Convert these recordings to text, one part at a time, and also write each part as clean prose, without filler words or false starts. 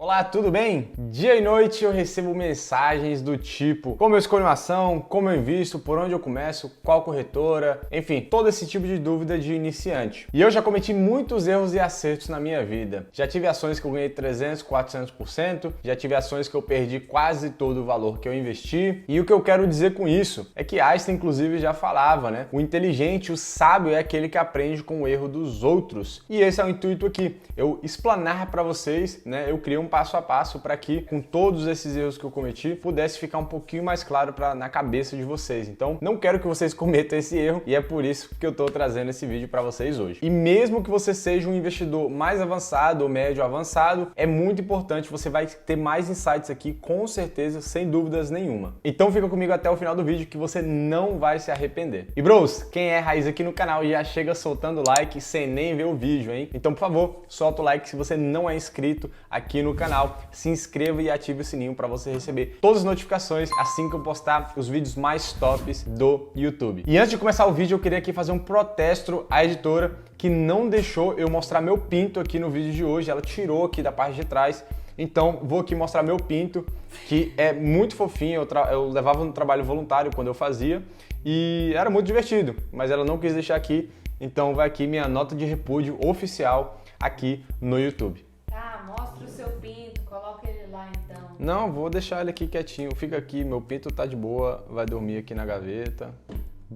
Olá, tudo bem? Dia e noite eu recebo mensagens do tipo como eu escolho uma ação, como eu invisto, por onde eu começo, qual corretora, enfim, todo esse tipo de dúvida de iniciante. E eu já cometi muitos erros e acertos na minha vida. Já tive ações que eu ganhei 300, 400%, já tive ações que eu perdi quase todo o valor que eu investi. E o que eu quero dizer com isso é que Einstein inclusive já falava, né? O inteligente, o sábio é aquele que aprende com o erro dos outros. E esse é o intuito aqui, eu explanar para vocês, né? Eu criei um passo a passo para que, com todos esses erros que eu cometi, pudesse ficar um pouquinho mais claro na cabeça de vocês. Então, não quero que vocês cometam esse erro e é por isso que eu estou trazendo esse vídeo para vocês hoje. E mesmo que você seja um investidor mais avançado ou médio avançado, é muito importante, você vai ter mais insights aqui, com certeza, sem dúvidas nenhuma. Então, fica comigo até o final do vídeo que você não vai se arrepender. E bros, quem é raiz aqui no canal já chega soltando like sem nem ver o vídeo, hein? Então, por favor, solta o like se você não é inscrito aqui no canal. Se inscreva e ative o sininho para você receber todas as notificações assim que eu postar os vídeos mais tops do YouTube. E antes de começar o vídeo, eu queria aqui fazer um protesto à editora que não deixou eu mostrar meu pinto aqui no vídeo de hoje. Ela tirou aqui da parte de trás. Então, vou aqui mostrar meu pinto, que é muito fofinho. Eu levava no trabalho voluntário quando eu fazia e era muito divertido, mas ela não quis deixar aqui. Então, vai aqui minha nota de repúdio oficial aqui no YouTube. Tá, mostra o seu pinto, coloca ele lá então. Não, vou deixar ele aqui quietinho. Fica aqui, meu pinto tá de boa, vai dormir aqui na gaveta.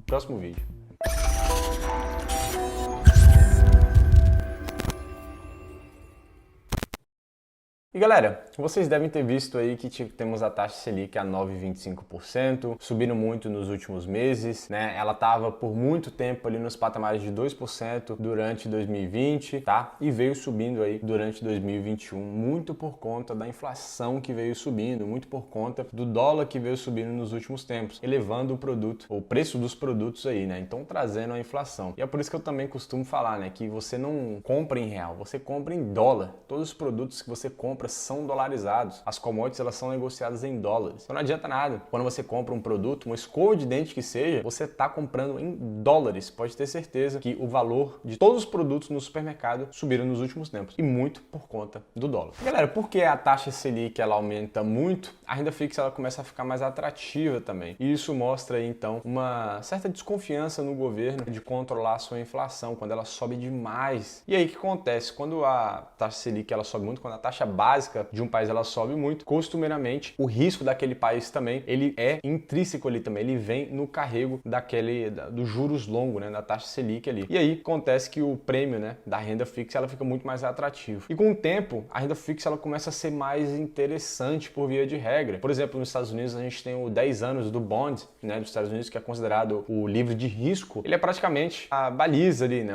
Próximo vídeo. E galera, vocês devem ter visto aí que temos a taxa Selic a 9,25%, subindo muito nos últimos meses, né? Ela estava por muito tempo ali nos patamares de 2% durante 2020, tá? E veio subindo aí durante 2021, muito por conta da inflação que veio subindo, muito por conta do dólar que veio subindo nos últimos tempos, elevando o preço dos produtos aí, né? Então trazendo a inflação. E é por isso que eu também costumo falar, né? Que você não compra em real, você compra em dólar. Todos os produtos que você compra são dolarizados. As commodities, elas são negociadas em dólares. Então não adianta nada. Quando você compra um produto, uma escova de dente que seja, você está comprando em dólares. Pode ter certeza que o valor de todos os produtos no supermercado subiram nos últimos tempos. E muito por conta do dólar. Galera, por que a taxa Selic ela aumenta muito? A renda fixa ela começa a ficar mais atrativa também. E isso mostra aí, então, uma certa desconfiança no governo de controlar a sua inflação, quando ela sobe demais. E aí o que acontece? Quando a taxa Selic ela sobe muito, quando a taxa básica de um país ela sobe muito, costumeiramente o risco daquele país também, ele é intrínseco ali também, ele vem no carrego dos juros longos, né, da taxa Selic ali. E aí acontece que o prêmio, né, da renda fixa ela fica muito mais atrativo. E com o tempo, a renda fixa ela começa a ser mais interessante por via de regra. Por exemplo, nos Estados Unidos a gente tem o 10 anos do bond, né, dos Estados Unidos, que é considerado o livre de risco. Ele é praticamente a baliza ali, né,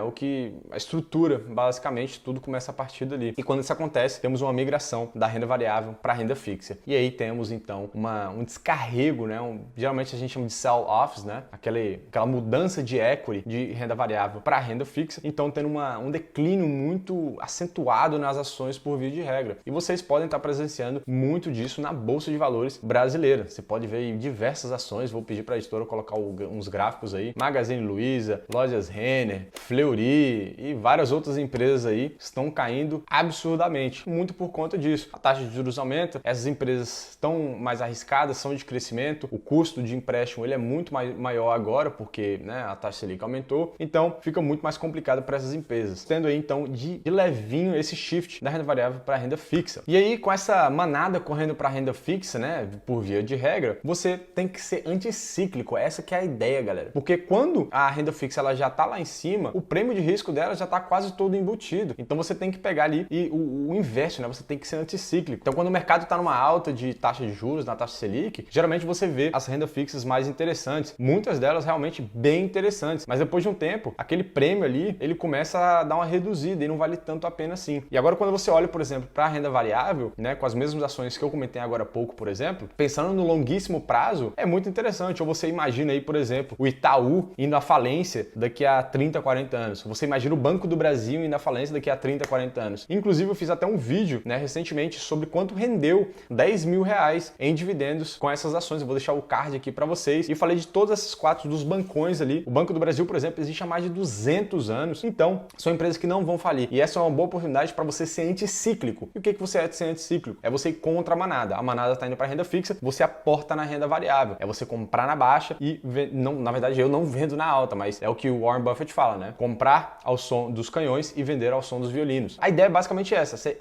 a estrutura, basicamente tudo começa a partir dali. E quando isso acontece, temos uma migração da renda variável para a renda fixa. E aí temos então um descarrego, né? Geralmente a gente chama de sell-offs, né? Aquela mudança de equity de renda variável para renda fixa. Então tendo um declínio muito acentuado nas ações por via de regra. E vocês podem estar presenciando muito disso na Bolsa de Valores brasileira. Você pode ver diversas ações, vou pedir para a editora colocar uns gráficos aí. Magazine Luiza, Lojas Renner, Fleury e várias outras empresas aí estão caindo absurdamente, muito por conta disso. A taxa de juros aumenta, essas empresas estão mais arriscadas, são de crescimento, o custo de empréstimo ele é muito maior agora, porque, né, a taxa Selic aumentou, então fica muito mais complicado para essas empresas. Tendo aí então de levinho esse shift da renda variável para a renda fixa. E aí com essa manada correndo para a renda fixa, né, por via de regra, você tem que ser anticíclico, essa que é a ideia, galera. Porque quando a renda fixa ela já está lá em cima, o prêmio de risco dela já está quase todo embutido. Então você tem que pegar ali e o inverso, né, você tem que ser anticíclico. Então, quando o mercado está numa alta de taxa de juros, na taxa Selic, geralmente você vê as rendas fixas mais interessantes. Muitas delas realmente bem interessantes. Mas depois de um tempo, aquele prêmio ali, ele começa a dar uma reduzida e não vale tanto a pena assim. E agora, quando você olha, por exemplo, para a renda variável, né, com as mesmas ações que eu comentei agora há pouco, por exemplo, pensando no longuíssimo prazo, é muito interessante. Ou você imagina aí, por exemplo, o Itaú indo à falência daqui a 30, 40 anos. Você imagina o Banco do Brasil indo à falência daqui a 30, 40 anos. Inclusive, eu fiz até um vídeo, né, recentemente sobre sobre quanto rendeu R$10.000 em dividendos com essas ações. Eu vou deixar o card aqui para vocês. E falei de todos esses 4 dos bancões ali. O Banco do Brasil, por exemplo, existe há mais de 200 anos. Então, são empresas que não vão falir. E essa é uma boa oportunidade para você ser anticíclico. E o que você é de ser anticíclico? É você ir contra a manada. A manada está indo para renda fixa, você aporta na renda variável. É você comprar na baixa e, não, na verdade, eu não vendo na alta, mas é o que o Warren Buffett fala, né? Comprar ao som dos canhões e vender ao som dos violinos. A ideia é basicamente essa, ser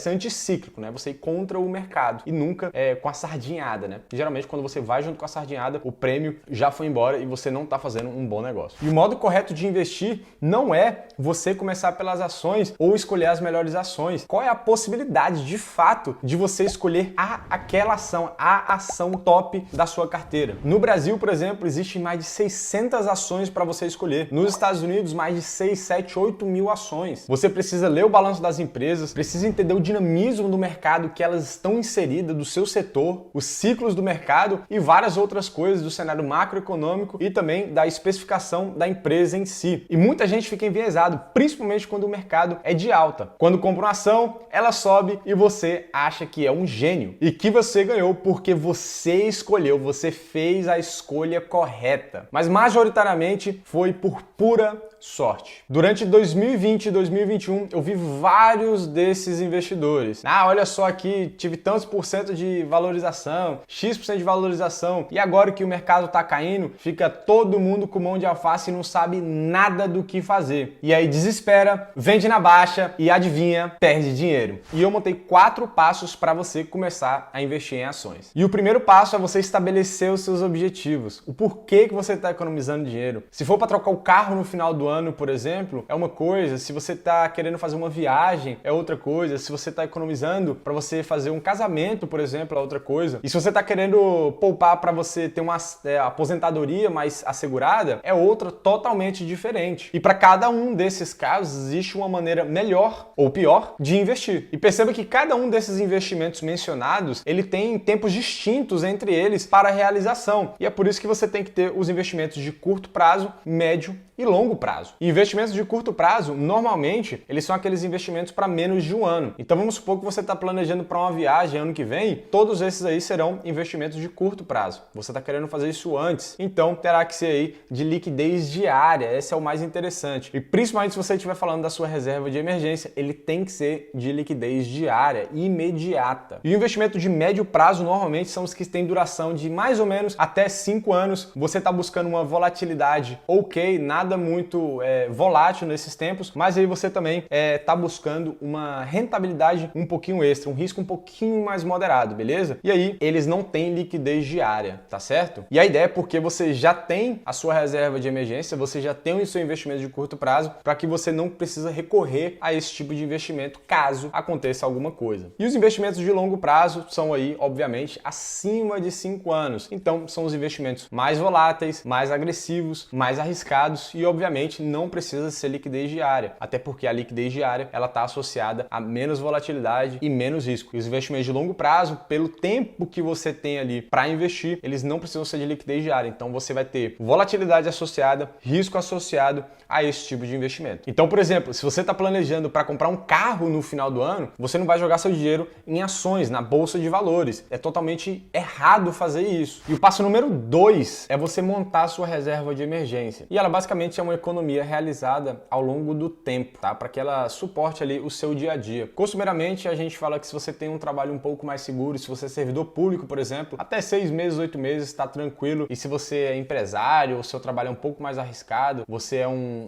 anticíclico, né? Você ir contra o mercado e nunca com a sardinhada, né? E, geralmente, quando você vai junto com a sardinhada, o prêmio já foi embora e você não está fazendo um bom negócio. E o modo correto de investir não é você começar pelas ações ou escolher as melhores ações. Qual é a possibilidade, de fato, de você escolher aquela ação, a ação top da sua carteira? No Brasil, por exemplo, existem mais de 600 ações para você escolher. Nos Estados Unidos, mais de 6, 7, 8 mil ações. Você precisa ler o balanço das empresas, precisa entender o dinamismo do mercado que elas estão inseridas, do seu setor, os ciclos do mercado e várias outras coisas do cenário macroeconômico e também da especificação da empresa em si. E muita gente fica enviesado, principalmente quando o mercado é de alta. Quando compra uma ação, ela sobe e você acha que é um gênio e que você ganhou porque você escolheu, você fez a escolha correta. Mas majoritariamente foi por pura sorte. Durante 2020 e 2021, eu vi vários desses investidores. Olha só aqui, tive tantos por cento de valorização, X% de valorização, e agora que o mercado tá caindo, fica todo mundo com mão de alface e não sabe nada do que fazer. E aí desespera, vende na baixa e adivinha, perde dinheiro. E eu montei 4 passos para você começar a investir em ações. E o primeiro passo é você estabelecer os seus objetivos. O porquê que você está economizando dinheiro. Se for para trocar o carro no final do ano, por exemplo, é uma coisa. Se você está querendo fazer uma viagem, é outra coisa. Se você está economizando para você fazer um casamento, por exemplo, é outra coisa. E se você está querendo poupar para você ter uma aposentadoria mais assegurada, é outra totalmente diferente. E para cada um desses casos, existe uma maneira melhor ou pior de investir. E perceba que cada um desses investimentos mencionados, ele tem tempos distintos entre eles para a realização. E é por isso que você tem que ter os investimentos de curto prazo, médio e longo prazo. E investimentos de curto prazo, normalmente, eles são aqueles investimentos para menos de um ano. Então vamos supor que você está planejando para uma viagem ano que vem, todos esses aí serão investimentos de curto prazo. Você está querendo fazer isso antes, então terá que ser aí de liquidez diária. Esse é o mais interessante. E principalmente se você estiver falando da sua reserva de emergência, ele tem que ser de liquidez diária, imediata. E o investimento de médio prazo, normalmente, são os que têm duração de mais ou menos até 5 anos. Você está buscando uma volatilidade ok, nada muito volátil nesses tempos, mas aí você também está buscando uma rentabilidade um pouquinho extra, um risco um pouquinho mais moderado, beleza? E aí eles não têm liquidez diária, tá certo? E a ideia é porque você já tem a sua reserva de emergência, você já tem o seu investimento de curto prazo, para que você não precisa recorrer a esse tipo de investimento caso aconteça alguma coisa. E os investimentos de longo prazo são aí, obviamente, acima de 5 anos. Então, são os investimentos mais voláteis, mais agressivos, mais arriscados e, obviamente, não precisa ser liquidez diária, até porque a liquidez diária ela está associada a menos volatilidade e menos risco. E os investimentos de longo prazo, pelo tempo que você tem ali para investir, eles não precisam ser de liquidez diária. Então, você vai ter volatilidade associada, risco associado a esse tipo de investimento. Então, por exemplo, se você está planejando para comprar um carro no final do ano, você não vai jogar seu dinheiro em ações, na bolsa de valores. É totalmente errado fazer isso. E o passo número 2 é você montar a sua reserva de emergência. E ela basicamente é uma economia realizada ao longo do tempo, tá? Para que ela suporte ali o seu dia a dia. Costumeiramente, a gente fala que se você tem um trabalho um pouco mais seguro, se você é servidor público, por exemplo, até 6 meses, 8 meses está tranquilo. E se você é empresário, o seu trabalho é um pouco mais arriscado, você é um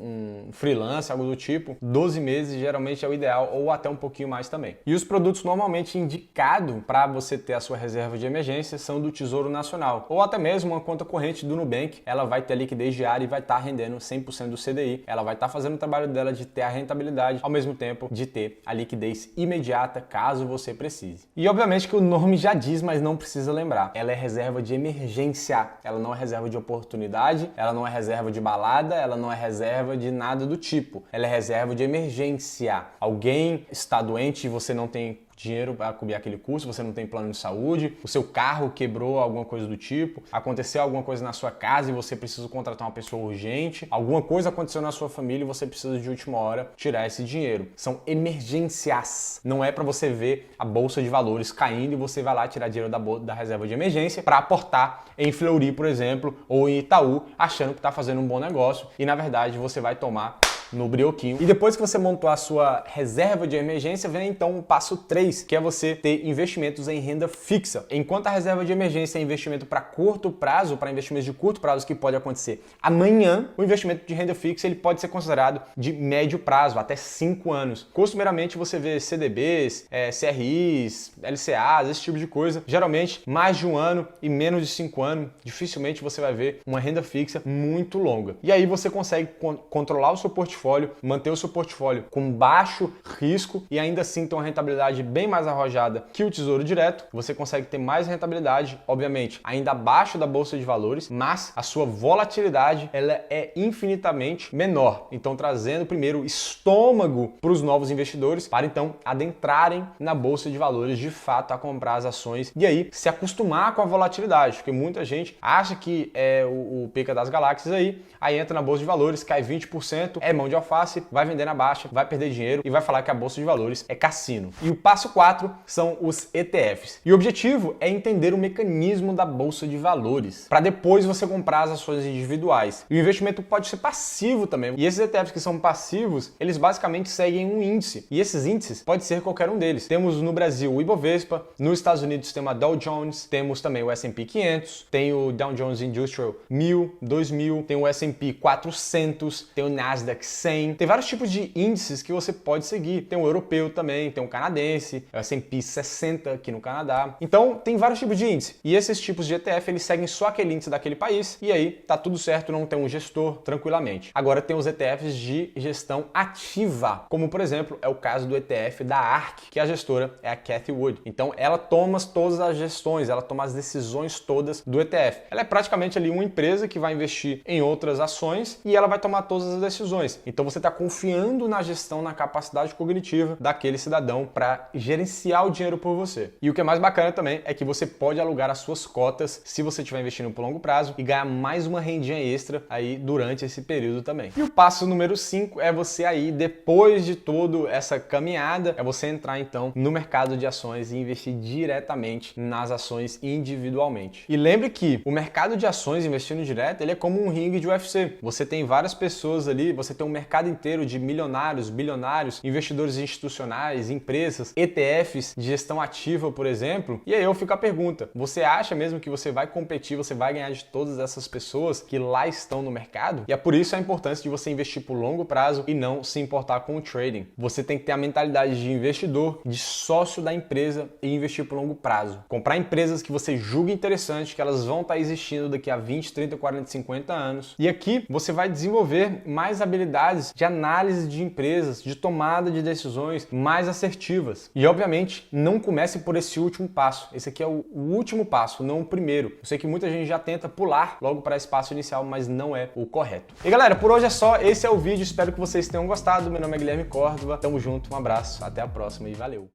freelance, algo do tipo, 12 meses geralmente é o ideal, ou até um pouquinho mais também. E os produtos normalmente indicados para você ter a sua reserva de emergência são do Tesouro Nacional, ou até mesmo uma conta corrente do Nubank. Ela vai ter liquidez diária e vai estar rendendo 100% do CDI. Ela vai estar fazendo o trabalho dela de ter a rentabilidade, ao mesmo tempo de ter a liquidez imediata, caso você precise. E obviamente que o nome já diz, mas não precisa lembrar. Ela é reserva de emergência. Ela não é reserva de oportunidade, ela não é reserva de balada, ela não é reserva de nada do tipo. Ela é reserva de emergência. Alguém está doente e você não tem dinheiro para cobrir aquele custo, você não tem plano de saúde, o seu carro quebrou, alguma coisa do tipo, aconteceu alguma coisa na sua casa e você precisa contratar uma pessoa urgente, alguma coisa aconteceu na sua família e você precisa de última hora tirar esse dinheiro. São emergências. Não é para você ver a bolsa de valores caindo e você vai lá tirar dinheiro da reserva de emergência para aportar em Fleury, por exemplo, ou em Itaú, achando que está fazendo um bom negócio e na verdade você vai tomar no brioquinho. E depois que você montou a sua reserva de emergência, vem então o passo 3, que é você ter investimentos em renda fixa. Enquanto a reserva de emergência é investimento para curto prazo, para investimentos de curto prazo que pode acontecer amanhã, o investimento de renda fixa ele pode ser considerado de médio prazo, até 5 anos. Costumeiramente você vê CDBs, CRIs, LCAs, esse tipo de coisa. Geralmente mais de 1 ano e menos de 5 anos, dificilmente você vai ver uma renda fixa muito longa. E aí você consegue controlar o seu portfólio, manter o seu portfólio com baixo risco e ainda assim ter uma rentabilidade bem mais arrojada que o Tesouro Direto. Você consegue ter mais rentabilidade, obviamente, ainda abaixo da Bolsa de Valores, mas a sua volatilidade ela é infinitamente menor. Então, trazendo primeiro estômago para os novos investidores, para então adentrarem na Bolsa de Valores de fato a comprar as ações e aí se acostumar com a volatilidade, porque muita gente acha que é o pica das galáxias aí entra na Bolsa de Valores, cai 20%, é mão de alface, vai vender na baixa, vai perder dinheiro e vai falar que a Bolsa de Valores é cassino. E o passo 4 são os ETFs. E o objetivo é entender o mecanismo da Bolsa de Valores, para depois você comprar as ações individuais. E o investimento pode ser passivo também. E esses ETFs que são passivos, eles basicamente seguem um índice. E esses índices pode ser qualquer um deles. Temos no Brasil o Ibovespa, nos Estados Unidos tem a Dow Jones, temos também o S&P 500, tem o Dow Jones Industrial 1000, 2000, tem o S&P 400, tem o Nasdaq 100, tem vários tipos de índices que você pode seguir. Tem o europeu também, tem o canadense, o S&P 60 aqui no Canadá. Então, tem vários tipos de índice. E esses tipos de ETF, eles seguem só aquele índice daquele país e aí tá tudo certo, não tem um gestor tranquilamente. Agora tem os ETFs de gestão ativa, como por exemplo, é o caso do ETF da ARK, que a gestora é a Cathie Wood. Então, ela toma todas as gestões, ela toma as decisões todas do ETF. Ela é praticamente ali uma empresa que vai investir em outras ações e ela vai tomar todas as decisões. Então você está confiando na gestão, na capacidade cognitiva daquele cidadão para gerenciar o dinheiro por você. E o que é mais bacana também é que você pode alugar as suas cotas se você estiver investindo por longo prazo e ganhar mais uma rendinha extra aí durante esse período também. E o passo número 5 é você aí, depois de toda essa caminhada, é você entrar então no mercado de ações e investir diretamente nas ações individualmente. E lembre que o mercado de ações investindo direto, ele é como um ringue de UFC. Você tem várias pessoas ali, você tem um mercado inteiro de milionários, bilionários, investidores institucionais, empresas, ETFs de gestão ativa, por exemplo. E aí eu fico a pergunta, você acha mesmo que você vai competir, você vai ganhar de todas essas pessoas que lá estão no mercado? E é por isso a importância de você investir por longo prazo e não se importar com o trading. Você tem que ter a mentalidade de investidor, de sócio da empresa e investir por longo prazo. Comprar empresas que você julga interessante, que elas vão estar existindo daqui a 20, 30, 40, 50 anos. E aqui você vai desenvolver mais habilidades de análise de empresas, de tomada de decisões mais assertivas. E obviamente não comece por esse último passo. Esse aqui é o último passo, não o primeiro. Eu sei que muita gente já tenta pular logo para esse passo inicial, mas não é o correto. E galera, por hoje é só. Esse é o vídeo. Espero que vocês tenham gostado. Meu nome é Guilherme Córdova. Tamo junto, um abraço, até a próxima e valeu!